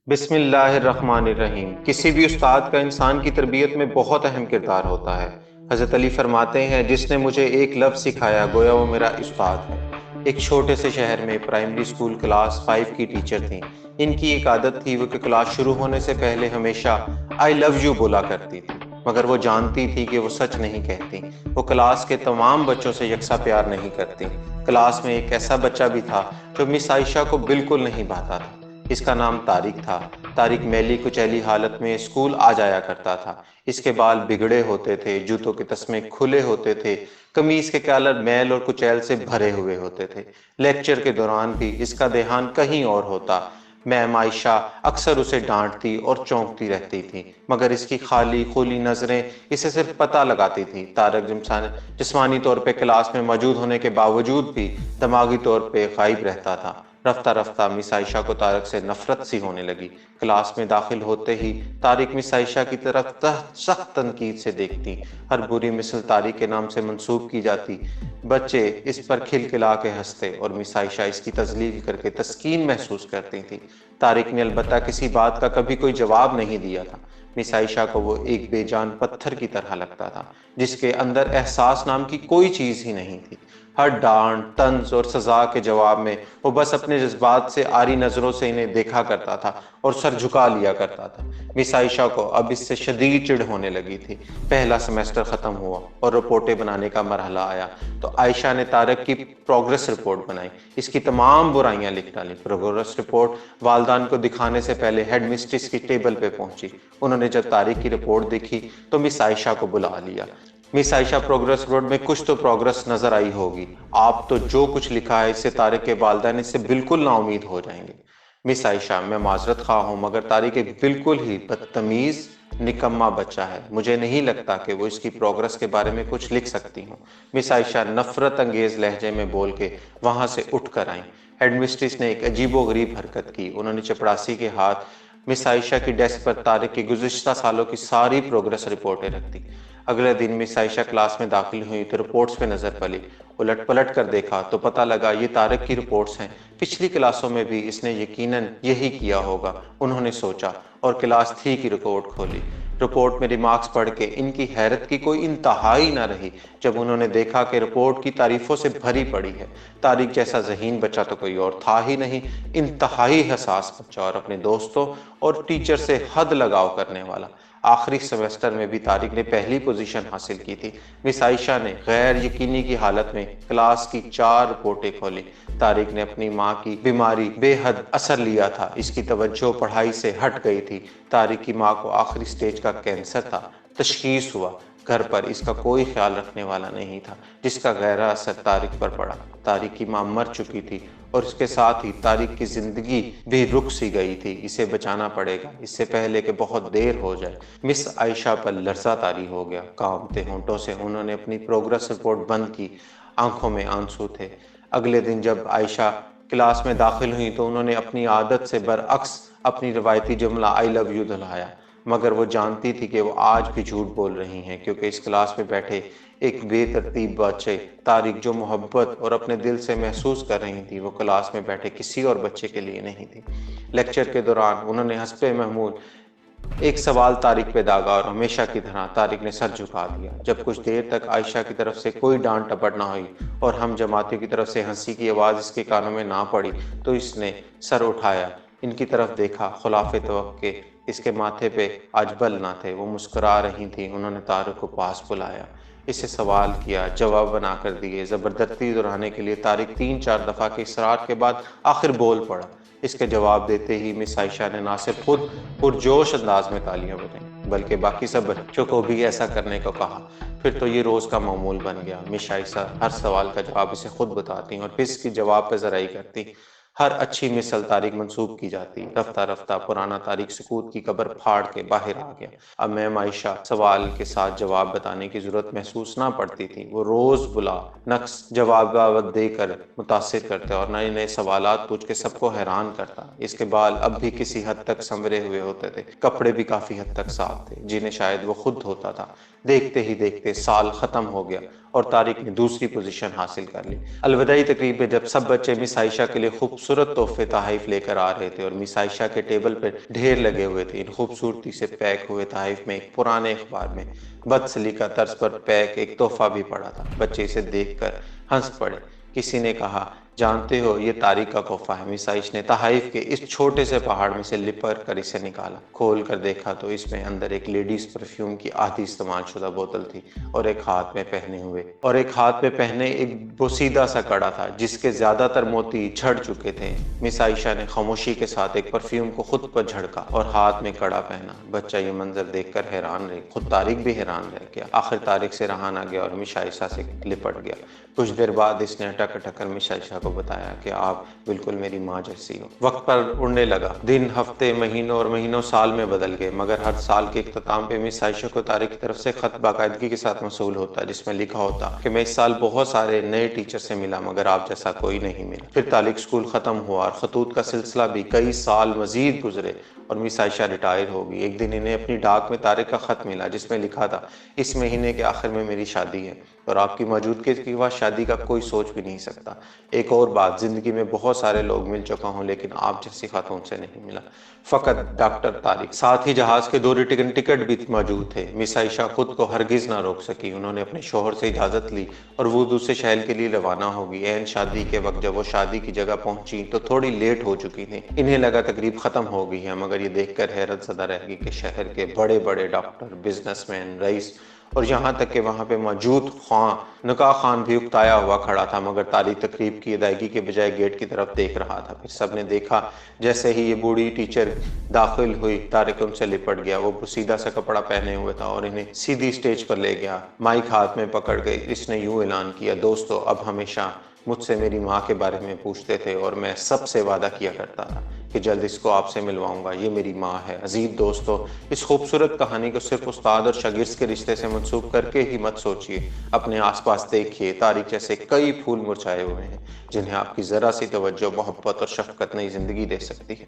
بسم اللہ الرحمن الرحیم۔ کسی بھی استاد کا انسان کی تربیت میں بہت اہم کردار ہوتا ہے۔ حضرت علی فرماتے ہیں، جس نے مجھے ایک لفظ سکھایا گویا وہ میرا استاد ہے۔ ایک چھوٹے سے شہر میں پرائمری سکول کلاس 5 کی ٹیچر تھیں۔ ان کی ایک عادت تھی وہ کہ کلاس شروع ہونے سے پہلے ہمیشہ آئی لو یو بولا کرتی تھی، مگر وہ جانتی تھی کہ وہ سچ نہیں کہتی۔ وہ کلاس کے تمام بچوں سے یکساں پیار نہیں کرتی۔ کلاس میں ایک ایسا بچہ بھی تھا جو مس عائشہ کو بالکل نہیں بھاتا تھا۔ اس کا نام طارق تھا۔ طارق میلی کچیلی حالت میں اسکول آ جایا کرتا تھا۔ اس کے بال بگڑے ہوتے تھے، جوتوں کے تسمے کھلے ہوتے تھے، قمیص کے کالر میل اور کچیل سے بھرے ہوئے ہوتے تھے۔ لیکچر کے دوران بھی اس کا دھیان کہیں اور ہوتا۔ میم عائشہ اکثر اسے ڈانٹتی اور چونکتی رہتی تھی، مگر اس کی خالی خولی نظریں اسے صرف پتہ لگاتی تھی۔ طارق جسمانی طور پہ کلاس میں موجود ہونے کے باوجود بھی دماغی طور پہ غائب رہتا تھا۔ رفتہ رفتہ مس عائشہ کو طارق سے نفرت سی ہونے لگی۔ کلاس میں داخل ہوتے ہی طارق مس عائشہ کی طرف سخت تنقید سے دیکھتی۔ ہر بری مثل طارق کے نام سے منسوب کی جاتی۔ بچے اس پر کھلکھلا کے ہنستے اور مس عائشہ اس کی تذلیل کر کے تسکین محسوس کرتی تھی۔ طارق نے البتہ کسی بات کا کبھی کوئی جواب نہیں دیا تھا۔ مس عائشہ کو وہ ایک بے جان پتھر کی طرح لگتا تھا، جس کے اندر احساس نام کی کوئی چیز ہی نہیں تھی۔ ہر ڈانٹ، طنز اور سزا کے جواب میں وہ بس اپنے جذبات سے آری نظروں سے انہیں دیکھا کرتا تھا اور سر جھکا لیا کرتا تھا۔ مس عائشہ کو اب اس سے شدید چڑ ہونے لگی تھی۔ پہلا سیمیسٹر ختم ہوا اور رپورٹیں بنانے کا مرحلہ آیا تو عائشہ نے طارق کی پروگریس رپورٹ بنائی۔ اس کی تمام برائیاں لکھ ڈالیں۔ پروگریس رپورٹ والدان کو دکھانے سے پہلے ہیڈ مسٹریس کی ٹیبل پہ پہنچی۔ انہوں نے جب طارق کی رپورٹ دیکھی تو مس عائشہ کو بلا لیا۔ مس عائشہ پروگریس رپورٹ میں کچھ تو پروگریس نظر آئی ہوگی۔ آپ تو جو کچھ لکھا ہے اس سے طارق کے والدین اس سے بالکل نا امید ہو جائیں گے۔ مس عائشہ، میں معذرت خواہ ہوں مگر طارق ایک بالکل ہی بدتمیز نکما بچہ ہے۔ مجھے نہیں لگتا کہ وہ اس کی پروگریس کے بارے میں کچھ لکھ سکتی ہوں۔ مس عائشہ نفرت انگیز لہجے میں بول کے وہاں سے اٹھ کر آئیں۔ ہیڈ مسٹریس نے ایک عجیب و غریب حرکت کی۔ انہوں نے چپڑاسی کے ہاتھ مس عائشہ کی ڈیسک پر طارق کی گزشتہ سالوں کی ساری پروگریس رپورٹیں رکھ دی۔ اگلے دن مس عائشہ کلاس میں داخل ہوئی تو رپورٹس پہ نظر پڑی۔ الٹ پلٹ کر دیکھا تو پتہ لگا یہ طارق کی رپورٹس ہیں۔ پچھلی کلاسوں میں بھی اس نے یقیناً یہی کیا ہوگا، انہوں نے سوچا، اور کلاس 3 کی رپورٹ کھولی۔ رپورٹ میں ریمارکس پڑھ کے ان کی حیرت کی کوئی انتہائی نہ رہی جب انہوں نے دیکھا کہ رپورٹ کی تعریفوں سے بھری پڑی ہے۔ طارق جیسا ذہین بچہ تو کوئی اور تھا ہی نہیں، انتہائی حساس بچہ اور اپنے دوستوں اور ٹیچر سے حد لگاؤ کرنے والا۔ آخری سیمیسٹر میں بھی طارق نے پہلی پوزیشن حاصل کی تھی۔ مس عائشہ نے غیر یقینی کی حالت میں کلاس کی 4 رپورٹیں کھولی۔ طارق نے اپنی ماں کی بیماری بے حد اثر لیا تھا، اس کی توجہ پڑھائی سے ہٹ گئی تھی۔ طارق کی ماں کو آخری سٹیج کا کینسر تھا، تشخیص ہوا۔ گھر پر اس کا کوئی خیال رکھنے والا نہیں تھا، جس کا گہرا اثر طارق پر پڑا۔ طارق کی ماں مر چکی تھی اور اس کے ساتھ ہی طارق کی زندگی بھی رک سی گئی تھی۔ اسے بچانا پڑے گا اس سے پہلے کہ بہت دیر ہو جائے۔ مس عائشہ پر لرزہ طاری ہو گیا۔ کانپتے ہونٹوں سے انہوں نے اپنی پروگریس رپورٹ بند کی، آنکھوں میں آنسو تھے۔ اگلے دن جب عائشہ کلاس میں داخل ہوئی تو انہوں نے اپنی عادت سے برعکس اپنی روایتی جملہ آئی لو یو دہرایا، مگر وہ جانتی تھی کہ وہ آج بھی جھوٹ بول رہی ہیں، کیونکہ اس کلاس میں بیٹھے ایک بے ترتیب بچے طارق جو محبت اور اپنے دل سے محسوس کر رہی تھی، وہ کلاس میں بیٹھے کسی اور بچے کے لیے نہیں تھی۔ لیکچر کے دوران انہوں نے حسب معمول ایک سوال طارق پہ داغا اور ہمیشہ کی طرح طارق نے سر جھکا دیا۔ جب کچھ دیر تک عائشہ کی طرف سے کوئی ڈانٹ ٹپٹ نہ ہوئی اور ہم جماعتیوں کی طرف سے ہنسی کی آواز اس کے کانوں میں نہ پڑی تو اس نے سر اٹھایا، ان کی طرف دیکھا۔ خلاف توقع اس کے ماتھے پہ آج بل نہ تھے، وہ مسکرا رہی تھی۔ انہوں نے طارق کو پاس بلایا، اسے سوال کیا، جواب بنا کر دیے۔ زبردستی دہرانے کے لیے طارق 3-4 دفعہ کی اصرار کے بعد آخر بول پڑا۔ اس کے جواب دیتے ہی مس عائشہ نے نہ صرف خود پرجوش انداز میں تالیاں بجائیں بلکہ باقی سب بچوں کو بھی ایسا کرنے کو کہا۔ پھر تو یہ روز کا معمول بن گیا۔ مس عائشہ ہر سوال کا جواب اسے خود بتاتی اور پھر اس کی جواب پہ ذرائی کرتی۔ ہر اچھی مثل طارق منسوب کی جاتی۔ رفتہ رفتہ پرانا طارق سکوت کی قبر پھاڑ کے باہر آ گیا۔ اب میم عائشہ سوال کے ساتھ جواب بتانے کی ضرورت محسوس نہ پڑتی تھی۔ وہ روز بلا نقص جواب دے کر متاثر کرتے اور نئے نئے سوالات پوچھ کے سب کو حیران کرتا۔ اس کے بال اب بھی کسی حد تک سنورے ہوئے ہوتے تھے، کپڑے بھی کافی حد تک صاف تھے، جنہیں شاید وہ خود دھوتا تھا۔ دیکھتے ہی دیکھتے سال ختم ہو گیا اور طارق نے دوسری پوزیشن حاصل کر لی۔ الوداعی تقریب میں جب سب بچے مس عائشہ کے لیے خوبصورت تحفے تحائف لے کر آ رہے تھے اور مس عائشہ کے ٹیبل پر ڈھیر لگے ہوئے تھے، ان خوبصورتی سے پیک ہوئے تحائف میں ایک پرانے اخبار میں بد سلیقہ طرز پر پیک ایک تحفہ بھی پڑا تھا۔ بچے اسے دیکھ کر ہنس پڑے۔ کسی نے کہا، جانتے ہو یہ طارق کا تحفہ ہے۔ مس عائشہ نے تحائف کے اس چھوٹے سے پہاڑ میں سے لپٹ کر اسے نکالا، کھول کر دیکھا تو اس میں اندر ایک لیڈیز پرفیوم کی آدھی استعمال شدہ بوتل تھی اور ایک ہاتھ میں پہنے ایک بوسیدہ سا کڑا تھا جس کے زیادہ تر موتی جھڑ چکے تھے۔ مس عائشہ نے خاموشی کے ساتھ ایک پرفیوم کو خود پر جھڑکا اور ہاتھ میں کڑا پہنا۔ بچہ یہ منظر دیکھ کر حیران رہ، خود طارق بھی حیران رہ گیا۔ آخر طارق سے رہا نہ گیا اور مس عائشہ سے لپٹ گیا۔ کچھ دیر بعد اس نے اٹک اٹک کر مس عائشہ کو بتایا کہ آپ بالکل میری ماں جیسی ہو۔ وقت پر اڑنے لگا، دن ہفتے مہینوں اور مہینوں سال میں بدل گئے، مگر ہر سال کے اختتام پہ مس عائشہ کو طارق کی طرف سے خط باقاعدگی کے ساتھ موصول ہوتا جس میں لکھا ہوتا کہ میں اس سال بہت سارے نئے ٹیچر سے ملا مگر آپ جیسا کوئی نہیں ملا۔ پھر طارق اسکول ختم ہوا اور خطوط کا سلسلہ بھی کئی سال مزید گزرے اور مس عائشہ ریٹائر ہو گئی۔ ایک دن انہیں اپنی ڈاک میں طارق کا خط ملا جس میں لکھا تھا، اس مہینے کے آخر میں میری شادی ہے اور آپ کی موجودگی کے بعد شادی کا کوئی سوچ بھی نہیں سکتا۔ ایک اور بات، زندگی میں بہت سارے لوگ مل چکا ہوں لیکن آپ جیسی خاتون سے نہیں ملا، فقط ڈاکٹر طارق۔ ساتھ ہی جہاز کے 2 ریٹرن ٹکٹ بھی موجود تھے۔ مس عائشہ خود کو ہرگز نہ روک سکی، انہوں نے اپنے شوہر سے اجازت لی اور وہ دوسرے شہر کے لیے روانہ ہو گئی۔ عین شادی کے وقت جب وہ شادی کی جگہ پہنچی تو تھوڑی لیٹ ہو چکی تھی۔ انہیں لگا تقریب ختم ہو گئی ہے، مگر یہ دیکھ کر حیرت زدہ رہ گئی کہ شہر کے بڑے بڑے ڈاکٹر، بزنس مین، رئیس اور یہاں تک کہ وہاں پہ موجود نکاح خان بھی اکتایا ہوا کھڑا تھا، مگر طارق تقریب کی ادائیگی کے بجائے گیٹ کی طرف دیکھ رہا تھا۔ پھر سب نے دیکھا جیسے ہی یہ بوڑھی ٹیچر داخل ہوئی، طارق ان سے لپٹ گیا۔ وہ بوسیدہ سا کپڑا پہنے ہوئے تھا اور انہیں سیدھی سٹیج پر لے گیا۔ مائک ہاتھ میں پکڑ کے اس نے یوں اعلان کیا، دوستو اب ہمیشہ مجھ سے میری ماں کے بارے میں پوچھتے تھے اور میں سب سے وعدہ کیا کرتا تھا کہ جلد اس کو آپ سے ملواؤں گا، یہ میری ماں ہے۔ عزیز دوستو، اس خوبصورت کہانی کو صرف استاد اور شاگرد کے رشتے سے منسوب کر کے ہی مت سوچئے، اپنے آس پاس دیکھیے، طارق جیسے کئی پھول مرجھائے ہوئے ہیں جنہیں آپ کی ذرا سی توجہ، محبت اور شفقت نئی زندگی دے سکتی ہے۔